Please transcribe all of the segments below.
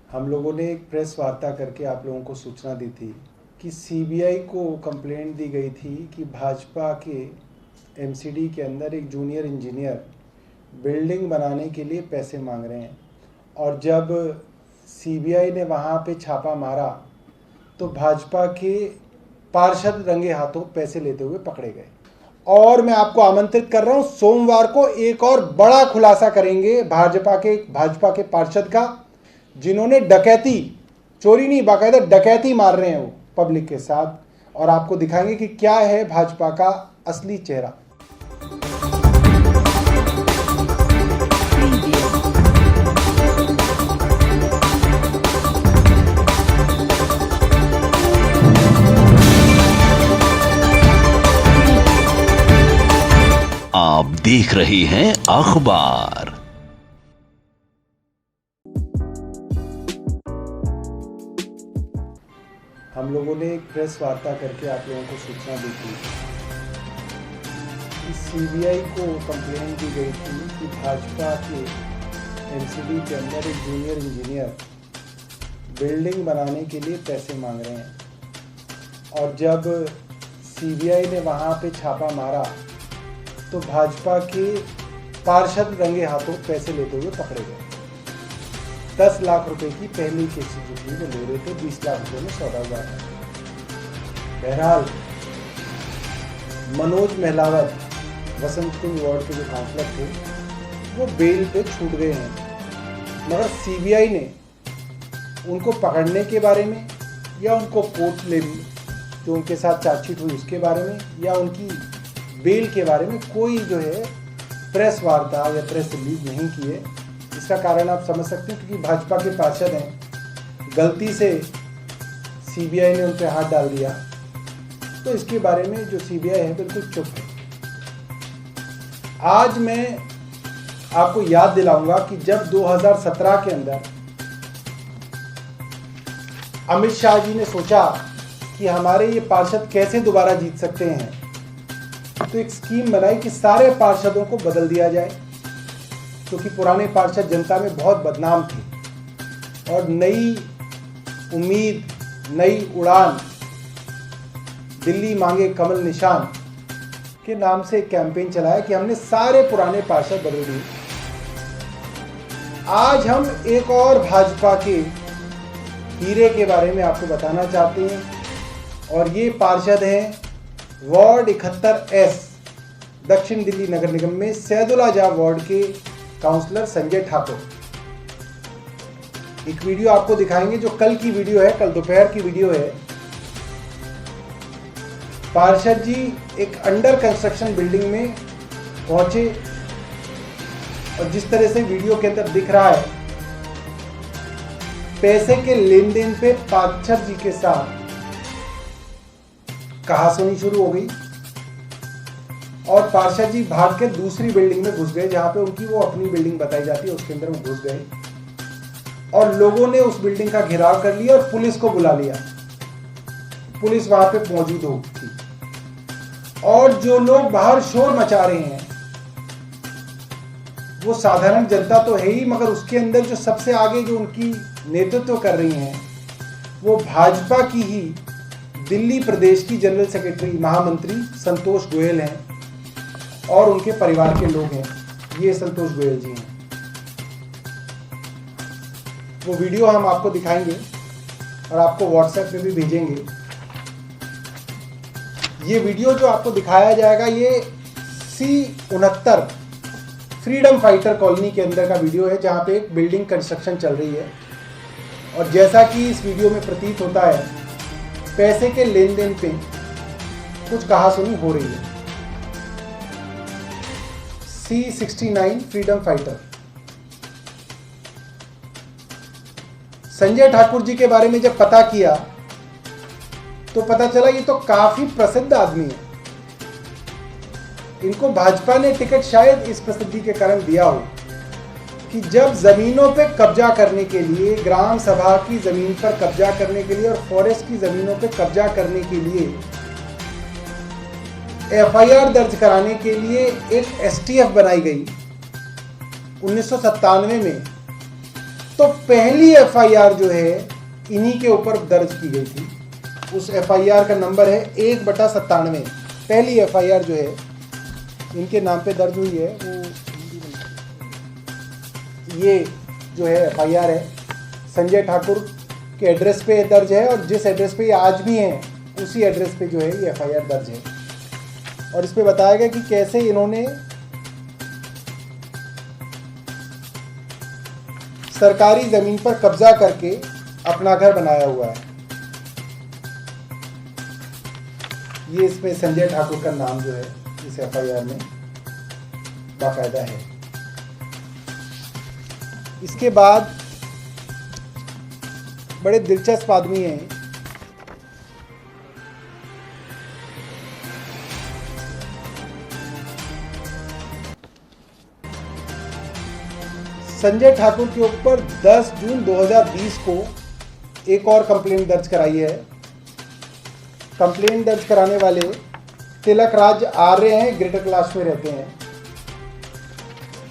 हम लोगों ने एक प्रेस वार्ता करके आप लोगों को सूचना दी थी कि सीबीआई को कंप्लेंट दी गई थी कि भाजपा के एमसीडी के अंदर एक जूनियर इंजीनियर बिल्डिंग बनाने के लिए पैसे मांग रहे हैं। और जब सीबीआई ने वहाँ पे छापा मारा तो भाजपा के पार्षद रंगे हाथों पैसे लेते हुए पकड़े गए। और मैं आपको आमंत्रित कर रहा हूँ, सोमवार को एक और बड़ा खुलासा करेंगे भाजपा के पार्षद का, जिन्होंने डकैती, चोरी नहीं बाकायदा डकैती मार रहे हैं वो पब्लिक के साथ, और आपको दिखाएंगे कि क्या है भाजपा का असली चेहरा। आप देख रहे हैं अखबार। हम लोगों ने एक प्रेस वार्ता करके आप लोगों को सूचना दी थी कि सीबीआई को कंप्लेंट दी गई थी कि भाजपा के एमसीडी के अंदर एक जूनियर इंजीनियर बिल्डिंग बनाने के लिए पैसे मांग रहे हैं। और जब सीबीआई ने वहाँ पे छापा मारा तो भाजपा के पार्षद रंगे हाथों पैसे लेते हुए पकड़े गए। 10 लाख रुपए की पहली किस्त जो थी वो ले रहे थे, 20 लाख रुपए में सौदा हुआ है। बहरहाल मनोज महलावत वसंत सिंह वार्ड के जो काउंसलर थे वो बेल पे छूट गए हैं, मगर सीबीआई ने उनको पकड़ने के बारे में या उनको कोर्ट ले जो उनके साथ चार्जशीट हुई उसके बारे में या उनकी बेल के बारे में कोई जो है प्रेस वार्ता या प्रेस रिलीज नहीं की है। इसका कारण आप समझ सकते हैं, क्योंकि भाजपा के पार्षद हैं, गलती से सीबीआई ने उन पर हाथ डाल दिया, तो इसके बारे में जो सीबीआई है बिल्कुल चुप है। आज मैं आपको याद दिलाऊंगा कि जब 2017 के अंदर अमित शाह जी ने सोचा कि हमारे ये पार्षद कैसे दोबारा जीत सकते हैं, तो एक स्कीम बनाई कि सारे पार्षदों को बदल दिया जाए, क्योंकि पुराने पार्षद जनता में बहुत बदनाम थे। और नई उम्मीद, नई उड़ान, दिल्ली मांगे कमल निशान के नाम से एक कैंपेन चलाया कि हमने सारे पुराने पार्षद बदल दिए। आज हम एक और भाजपा के हीरे के बारे में आपको बताना चाहते हैं, और ये पार्षद हैं वार्ड 71S दक्षिण दिल्ली नगर निगम में सैदुल्लाजाह वार्ड के काउंसलर संजय ठाकुर। एक वीडियो आपको दिखाएंगे जो कल की वीडियो है, कल दोपहर की वीडियो है। पार्षद जी एक अंडर कंस्ट्रक्शन बिल्डिंग में पहुंचे, और जिस तरह से वीडियो के अंदर दिख रहा है, पैसे के लेन देन पे पार्षद जी के साथ कहासुनी शुरू हो गई, और पार्षद जी भाग के दूसरी बिल्डिंग में घुस गए, जहां पे उनकी वो अपनी बिल्डिंग बताई जाती है, उसके अंदर वो घुस गए, और लोगों ने उस बिल्डिंग का घेराव कर लिया और पुलिस को बुला लिया। पुलिस वहां पे मौजूद हो थी, और जो लोग बाहर शोर मचा रहे हैं वो साधारण जनता तो है ही, मगर उसके अंदर जो सबसे आगे जो उनकी नेतृत्व कर रही हैं वो भाजपा की ही दिल्ली प्रदेश की जनरल सेक्रेटरी महामंत्री संतोष गोयल हैं, और उनके परिवार के लोग हैं। ये संतोष गोयल जी हैं। वो वीडियो हम आपको दिखाएंगे और आपको व्हाट्सएप पे भी भेजेंगे। ये वीडियो जो आपको दिखाया जाएगा ये C69 फ्रीडम फाइटर कॉलोनी के अंदर का वीडियो है, जहां पे एक बिल्डिंग कंस्ट्रक्शन चल रही है। और जैसा कि इस वीडियो में प्रतीत होता है, पैसे के लेन देन पे कुछ कहासुनी हो रही है। C69 freedom fighter Sanjay Thakur ji के बारे में जब पता किया तो पता चला ये तो काफी प्रसिद्ध आदमी है। इनको भाजपा ने टिकट शायद इस प्रसिद्धि के कारण दिया हो कि जब जमीनों पे कब्जा करने के लिए, ग्राम सभा की जमीन पर कब्जा करने के लिए और फॉरेस्ट की जमीनों पे कब्जा करने के लिए एफआईआर दर्ज कराने के लिए एक एसटीएफ बनाई गई 1997 में, तो पहली एफआईआर जो है इन्हीं के ऊपर दर्ज की गई थी। उस एफआईआर का नंबर है 1/97। पहली एफआईआर जो है इनके नाम पे दर्ज हुई है, वो ये जो है एफआईआर है संजय ठाकुर के एड्रेस पे दर्ज है, और जिस एड्रेस पे ये आज भी हैं उसी एड्रेस पे जो है ये एफआईआर दर्ज है। और इस पे बताया गया कि कैसे इन्होंने सरकारी जमीन पर कब्जा करके अपना घर बनाया हुआ है। ये इसमें संजय ठाकुर का नाम जो है इस एफआईआर में बाकायदा है। इसके बाद बड़े दिलचस्प आदमी हैं संजय ठाकुर के ऊपर 10 जून 2020 को एक और कंप्लेंट दर्ज कराई है। कंप्लेंट दर्ज कराने वाले तिलक राज आर्य हैं, ग्रेटर कैलाश में रहते हैं।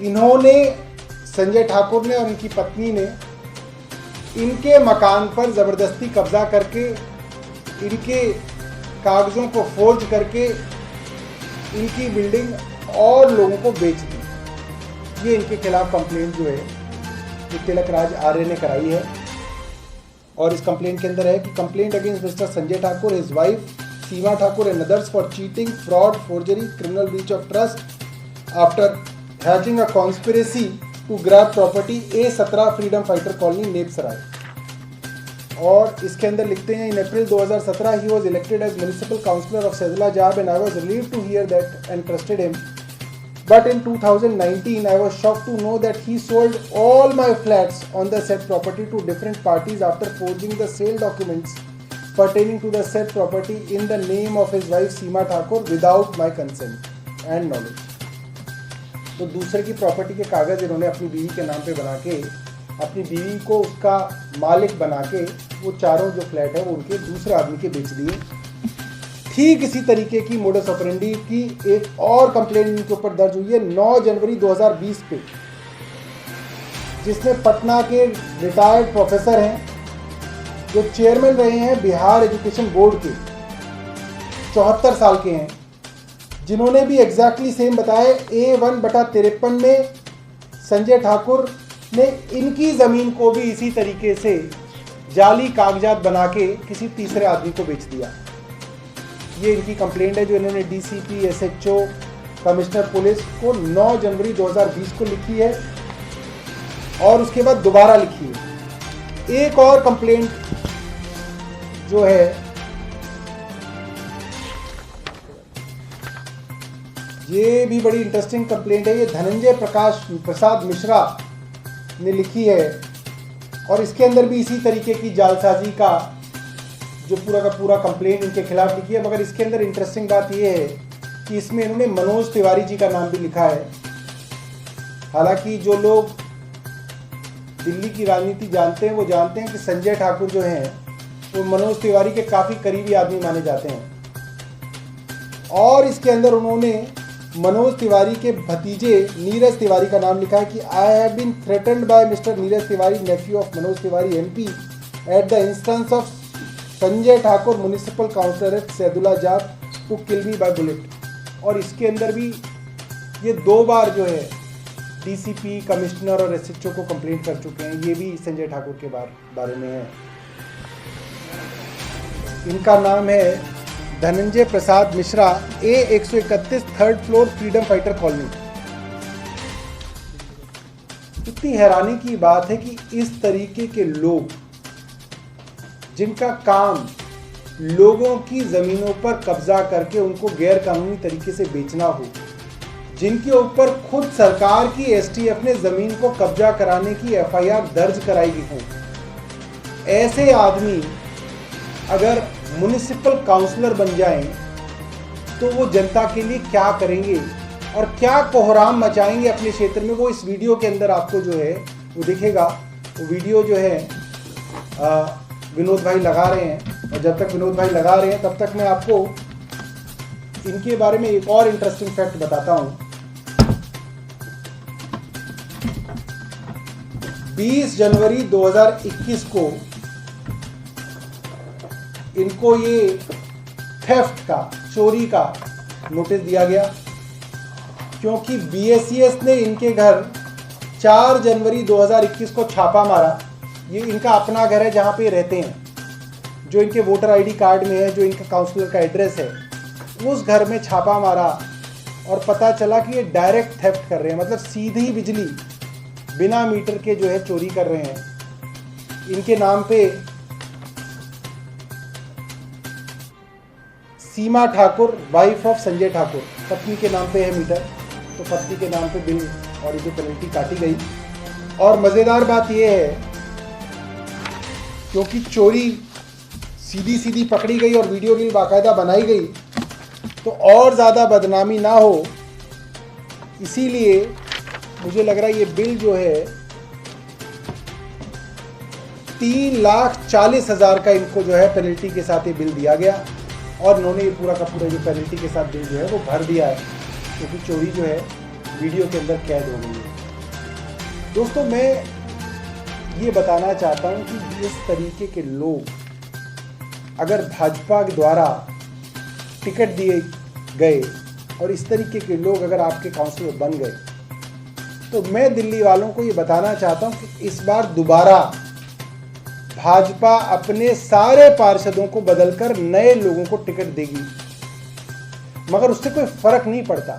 इन्होंने, संजय ठाकुर ने और इनकी पत्नी ने इनके मकान पर ज़बरदस्ती कब्जा करके इनके कागज़ों को फोर्ज करके इनकी बिल्डिंग और लोगों को बेच दी। ये इनके खिलाफ कंप्लेंट जो है ये तिलक राज आर्य ने कराई है। और इस कंप्लेंट के अंदर है कि complaint against mister Sanjay Thakur, his wife Seema Thakur and others for cheating, fraud, forgery, criminal breach of trust after hatching a conspiracy to grab property A17 freedom fighter colony Nebsarai. और इसके अंदर लिखते हैं, in April 2017 he was elected as municipal councillor of Saidulajab and I was relieved to hear that and trusted him, but in 2019 I was shocked to know that he sold all my flats on the said property to different parties after forging the sale documents pertaining to the said property in the name of his wife Seema Thakur without my consent and knowledge। तो दूसरे की property के कागज़ इन्होंने अपनी बीवी के नाम पे बना के, अपनी बीवी को उसका मालिक बना के वो चारों जो फ्लैट है वो उनके दूसरे आदमी के बेच दिए। ठीक इसी तरीके की मोडस ऑपरेंडी की एक और कंप्लेंट इनके ऊपर दर्ज हुई है 9 जनवरी 2020 पे, जिसमें पटना के रिटायर्ड प्रोफेसर हैं जो चेयरमैन रहे हैं बिहार एजुकेशन बोर्ड के, 74 साल के हैं, जिन्होंने भी एग्जैक्टली सेम बताया। A1/53 में संजय ठाकुर ने इनकी ज़मीन को भी इसी तरीके से जाली कागजात बना के किसी तीसरे आदमी को बेच दिया। ये इनकी कंप्लेंट है जो इन्होंने DCP, SHO, कमिश्नर पुलिस को 9 जनवरी 2020 को लिखी है और उसके बाद दोबारा लिखी है। एक और कंप्लेंट जो है ये भी बड़ी इंटरेस्टिंग कंप्लेंट है, ये धनंजय प्रसाद मिश्रा ने लिखी है और इसके अंदर भी इसी तरीके की जालसाजी का जो पूरा का पूरा कंप्लेंट इनके खिलाफ लिखी है। मगर इसके अंदर इंटरेस्टिंग बात यह है कि इसमें इन्होंने मनोज तिवारी जी का नाम भी लिखा है। हालांकि जो लोग दिल्ली की राजनीति जानते हैं वो जानते हैं कि संजय ठाकुर जो हैं वो मनोज तिवारी के काफ़ी करीबी आदमी माने जाते हैं। और इसके अंदर उन्होंने मनोज तिवारी के भतीजे नीरज तिवारी का नाम लिखा है कि I have been threatened by mister Neeraj Tiwari, nephew of Manoj Tiwari MP, at the instance of Sanjay Thakur municipal councillor at Saidulajab to kill me by bullet. और इसके अंदर भी ये 2 बार जो है DCP, कमिश्नर और SHO को कंप्लेंट कर चुके हैं। ये भी संजय ठाकुर के बारे में है। इनका नाम है Dhananjay Prasad Mishra, A131 3rd floor freedom fighter colony. इतनी हैरानी की बात है कि इस तरीके के लोग जिनका काम लोगों की ज़मीनों पर कब्जा करके उनको गैर कानूनी तरीके से बेचना हो, जिनके ऊपर खुद सरकार की STF ने ज़मीन को कब्जा कराने की FIR दर्ज कराई गई हो, ऐसे आदमी अगर म्युनिसिपल काउंसलर बन जाएं तो वो जनता के लिए क्या करेंगे और क्या कोहराम मचाएंगे अपने क्षेत्र में, वो इस वीडियो के अंदर आपको जो है वो दिखेगा। वो वीडियो जो है विनोद भाई लगा रहे हैं और जब तक विनोद भाई लगा रहे हैं तब तक मैं आपको इनके बारे में एक और इंटरेस्टिंग फैक्ट बताता हूं। 20 जनवरी 2021 को इनको ये थेफ्ट का, चोरी का नोटिस दिया गया, क्योंकि BSES ने इनके घर 4 जनवरी 2021 को छापा मारा। ये इनका अपना घर है जहाँ पे रहते हैं, जो इनके वोटर आईडी कार्ड में है, जो इनका काउंसलर का एड्रेस है, उस घर में छापा मारा और पता चला कि ये डायरेक्ट थेफ्ट कर रहे हैं, मतलब सीधी बिजली बिना मीटर के जो है चोरी कर रहे हैं। इनके नाम पे सीमा ठाकुर, वाइफ ऑफ संजय ठाकुर, पत्नी के नाम पे है मीटर, तो पत्नी के नाम पे बिल और ये पेनल्टी काटी गई। और मज़ेदार बात यह है, क्योंकि चोरी सीधी सीधी पकड़ी गई और वीडियो रील बाकायदा बनाई गई, तो और ज़्यादा बदनामी ना हो, इसीलिए मुझे लग रहा है ये बिल जो है 3,40,000 का इनको जो है पेनल्टी के साथ ये बिल दिया गया, और इन्होंने ये पूरा का पूरा जो पेनल्टी के साथ बिल जो है वो भर दिया है, क्योंकि चोरी जो है वीडियो के अंदर कैद हो गई है। दोस्तों, मैं ये बताना चाहता हूँ कि इस तरीके के लोग अगर भाजपा द्वारा टिकट दिए गए और इस तरीके के लोग अगर आपके काउंसिलर बन गए, तो मैं दिल्ली वालों को ये बताना चाहता हूँ कि इस बार दोबारा भाजपा अपने सारे पार्षदों को बदलकर नए लोगों को टिकट देगी, मगर उससे कोई फर्क नहीं पड़ता।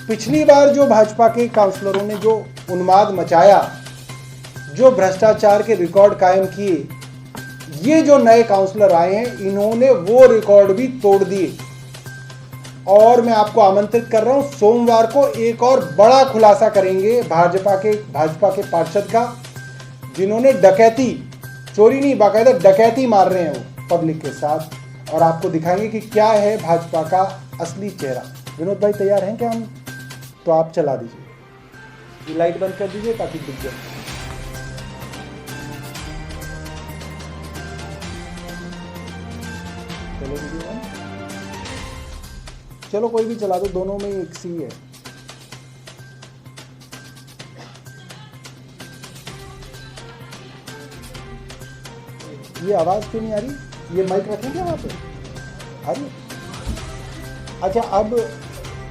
पिछली बार जो भाजपा के काउंसलरों ने जो उन्माद मचाया, जो भ्रष्टाचार के रिकॉर्ड कायम किए, ये जो नए काउंसलर आए हैं इन्होंने वो रिकॉर्ड भी तोड़ दिए। और मैं आपको आमंत्रित कर रहा हूं, सोमवार को एक और बड़ा खुलासा करेंगे भाजपा के पार्षद का, जिन्होंने डकैती, चोरी नहीं बाकायदा डकैती मार रहे हैं वो पब्लिक के साथ, और आपको दिखाएंगे कि क्या है भाजपा का असली चेहरा। विनोद भाई तैयार हैं क्या? हम तो आप चला दीजिए, लाइट बंद कर दीजिए ताकि दिख जाए। चलो वीडियो बंद, चलो कोई भी चला दो, दोनों में एक सी है। ये आवाज क्यों नहीं आ रही? ये माइक रखें क्या वहां पे? आ रही? अच्छा, अब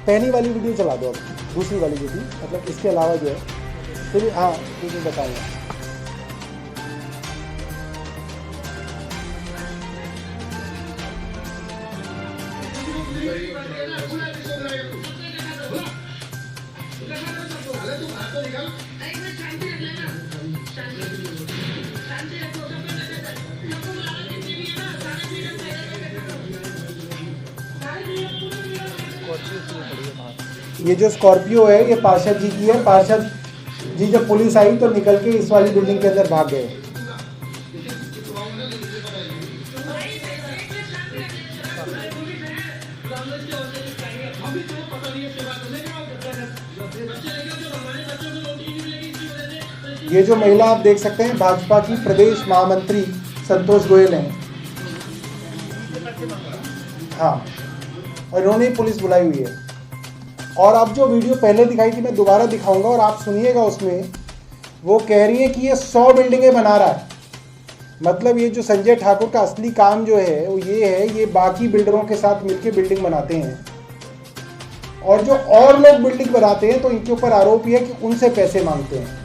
पहली वाली वीडियो चला दो, अब दूसरी वाली जो थी, मतलब इसके अलावा जो है, फिर हाँ मुझे बताऊंगा। ये जो स्कॉर्पियो है ये पार्षद जी की है। पार्षद जी जब पुलिस आई तो निकल के इस वाली बिल्डिंग के अंदर भाग गए। ये जो महिला आप देख सकते हैं भाजपा की प्रदेश महामंत्री संतोष गोयल हैं। हाँ, और इन्होंने पुलिस बुलाई हुई है। और अब जो वीडियो पहले दिखाई थी मैं दोबारा दिखाऊंगा और आप सुनिएगा। उसमें वो कह रही है कि ये 100 बिल्डिंगें बना रहा है। मतलब ये जो संजय ठाकुर का असली काम जो है वो ये है, ये बाकी बिल्डरों के साथ मिलकर बिल्डिंग बनाते हैं, और जो और लोग बिल्डिंग बनाते हैं तो इनके ऊपर आरोप है कि उनसे पैसे मांगते हैं।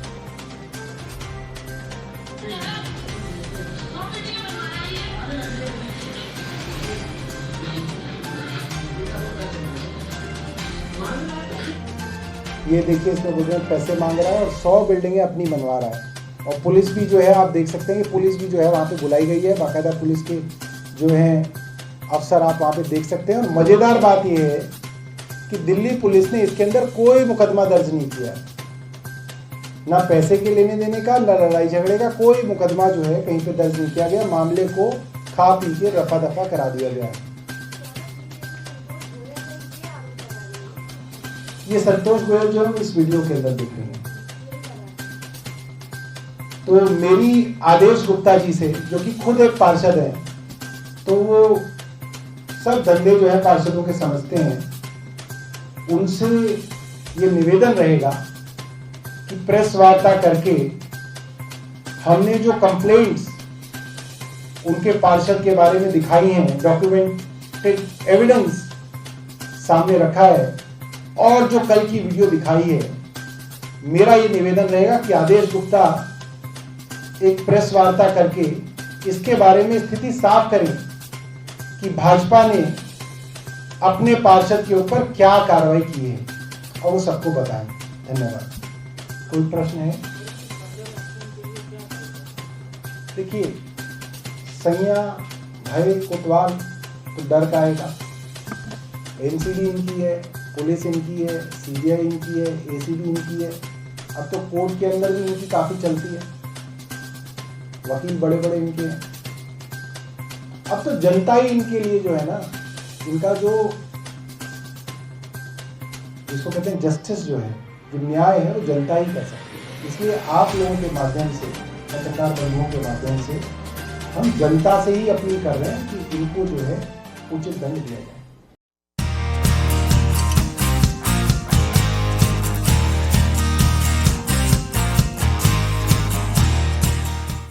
ये देखिए, इसमें बुजुर्ग पैसे मांग रहा है और 100 बिल्डिंगें अपनी बनवा रहा है। और पुलिस भी जो है आप देख सकते हैं कि पुलिस भी जो है वहाँ पे बुलाई गई है, बाकायदा पुलिस के जो हैं अफसर आप वहाँ पे देख सकते हैं। और मज़ेदार बात ये है कि दिल्ली पुलिस ने इसके अंदर कोई मुकदमा दर्ज नहीं किया, ना पैसे के लेने देने का, ना लड़ाई झगड़े का, कोई मुकदमा जो है कहीं पर दर्ज नहीं किया गया। मामले को खा पी के रफा दफा करा दिया गया है। ये संतोष गोयल जो हम इस वीडियो के अंदर देख रहे हैं, तो मेरी आदेश गुप्ता जी से, जो कि खुद एक पार्षद है, तो वो सब धंधे जो है पार्षदों के समझते हैं, उनसे ये निवेदन रहेगा कि प्रेस वार्ता करके हमने जो कंप्लेंट्स उनके पार्षद के बारे में दिखाई हैं, डॉक्यूमेंटेड एविडेंस सामने रखा है, और जो कल की वीडियो दिखाई है, मेरा ये निवेदन रहेगा कि आदेश गुप्ता एक प्रेस वार्ता करके इसके बारे में स्थिति साफ करें कि भाजपा ने अपने पार्षद के ऊपर क्या कार्रवाई की है, और वो सबको बताएं। धन्यवाद। कोई प्रश्न है? देखिए, सैया, भय, कोतवाल तो डर का आएगा। एनसीडी इनकी है, पुलिस इनकी है, सीबीआई इनकी है, एसीबी इनकी है, अब तो कोर्ट के अंदर भी इनकी काफी चलती है, वकील बड़े बड़े इनके हैं। अब तो जनता ही इनके लिए जो है ना, इनका जो जिसको कहते हैं जस्टिस जो है, जो न्याय है, वो जनता ही कर सकती है। इसलिए आप लोगों के माध्यम से, पत्रकार बंधुओं के माध्यम से हम जनता से ही अपील कर रहे हैं कि इनको जो है उचित दंड दिया जाए।